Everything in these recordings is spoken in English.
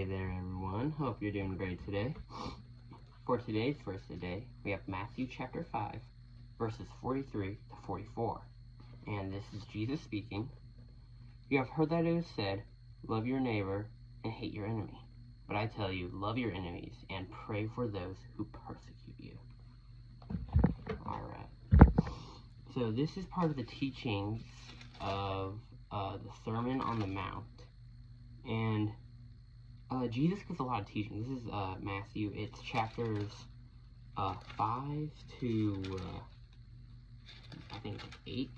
Hey there everyone, hope you're doing great today. For today's verse today, we have Matthew chapter 5, verses 43 to 44. And this is Jesus speaking. You have heard that it is said, love your neighbor and hate your enemy. But I tell you, love your enemies and pray for those who persecute you. Alright. So this is part of the teachings of the Sermon on the Mount. And Jesus gives a lot of teaching. This is Matthew. It's chapters 5 to I think it's 8.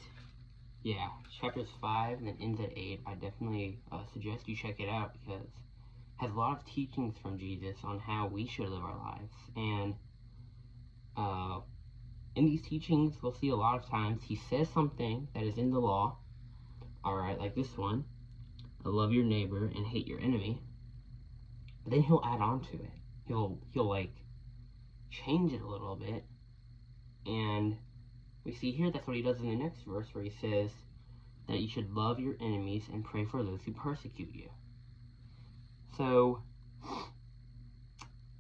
Yeah, chapters 5 and then ends at 8. I definitely suggest you check it out because it has a lot of teachings from Jesus on how we should live our lives. And in these teachings, we'll see a lot of times he says something that is in the law. Alright, like this one. Love your neighbor and hate your enemy. But then he'll add on to it. He'll like change it a little bit. And we see here that's what he does in the next verse where he says that you should love your enemies and pray for those who persecute you. So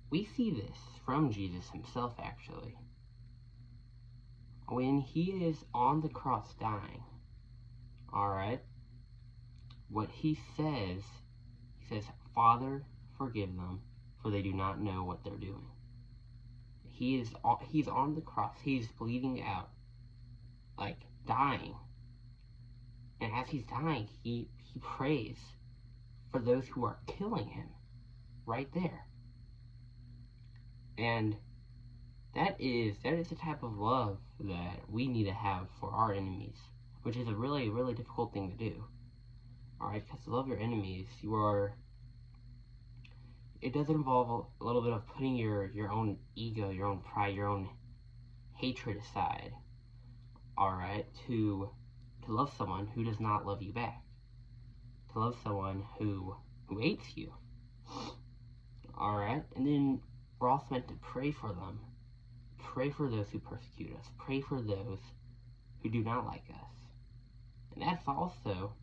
we see this from Jesus himself actually. When he is on the cross dying, alright, what he says, Father, forgive them, for they do not know what they're doing. He's on the cross. He's bleeding out, like dying. And as he's dying, he prays for those who are killing him, right there. And that is the type of love that we need to have for our enemies, which is a really, really difficult thing to do. Alright, because to love your enemies, it does involve a little bit of putting your own ego, your own pride, your own hatred aside. Alright, to love someone who does not love you back. To love someone who hates you. Alright, and then we're also meant to pray for them. Pray for those who persecute us. Pray for those who do not like us. And that's also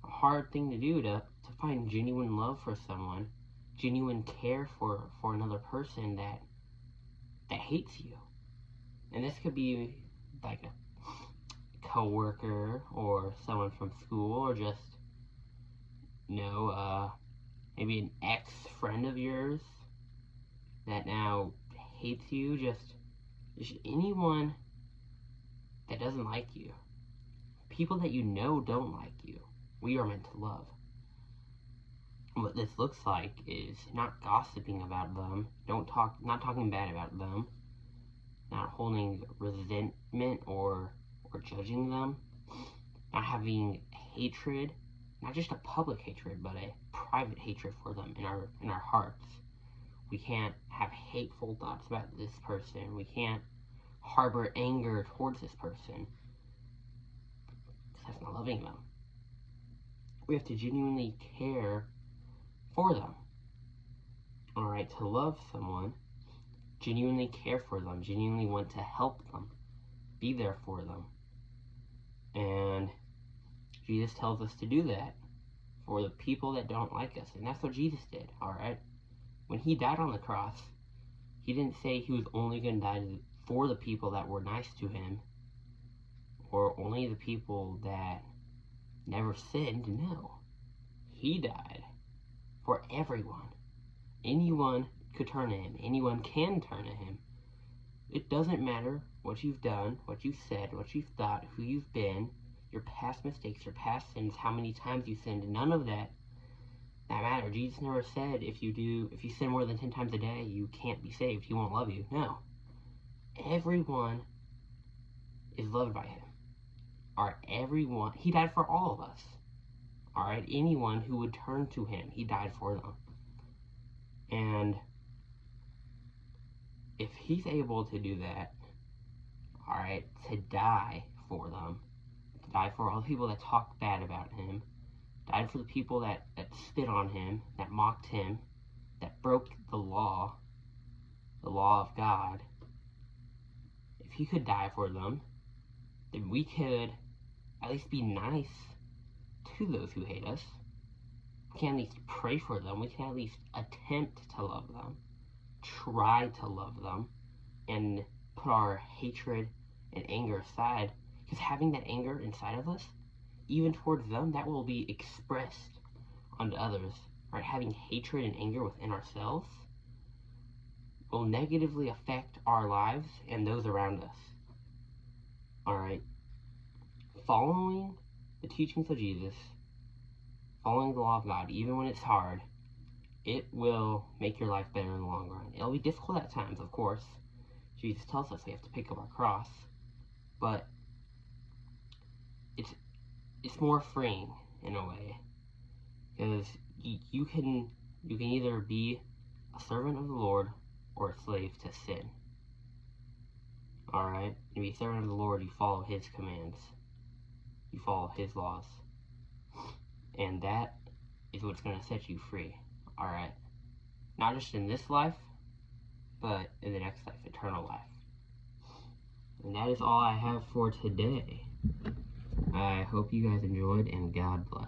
a hard thing to do, to find genuine love for someone, genuine care for another person that hates you. And this could be like a coworker or someone from school, or just, maybe an ex-friend of yours that now hates you. Just anyone that doesn't like you. People that you know don't like you. We are meant to love. What this looks like is not gossiping about them, not talking bad about them, not holding resentment or judging them, not having hatred, not just a public hatred, but a private hatred for them in our hearts. We can't have hateful thoughts about this person. We can't harbor anger towards this person. That's not loving them. We have to genuinely care for them. Alright, to love someone, genuinely care for them, genuinely want to help them, be there for them. And Jesus tells us to do that for the people that don't like us. And that's what Jesus did, alright? When he died on the cross, he didn't say he was only going to die for the people that were nice to him, or only the people that never sinned. No. He died for everyone. Anyone could turn to him. Anyone can turn to him. It doesn't matter what you've done, what you've said, what you've thought, who you've been, your past mistakes, your past sins, how many times you sinned. None of that matters. Jesus never said if you sin more than 10 times a day, you can't be saved. He won't love you. No. Everyone is loved by him. Alright, everyone. He died for all of us. Alright, anyone who would turn to him, he died for them. And if he's able to do that, alright, to die for them, to die for all the people that talk bad about him, died for the people that spit on him, that mocked him, that broke the law of God, if he could die for them, then we could at least be nice to those who hate us. we can at least pray for them. We can at least attempt to love them, try to love them, and put our hatred and anger aside. Because having that anger inside of us, even towards them, that will be expressed onto others. Right? Having hatred and anger within ourselves will negatively affect our lives and those around us. Alright? Following the teachings of Jesus, following the law of God, even when it's hard, it will make your life better in the long run. It'll be difficult at times, of course. Jesus tells us we have to pick up our cross. But it's more freeing in a way. Because you can either be a servant of the Lord or a slave to sin. Alright? To be a servant of the Lord, you follow His commands. You follow His laws. And that is what's going to set you free. Alright? Not just in this life, but in the next life, eternal life. And that is all I have for today. I hope you guys enjoyed, and God bless.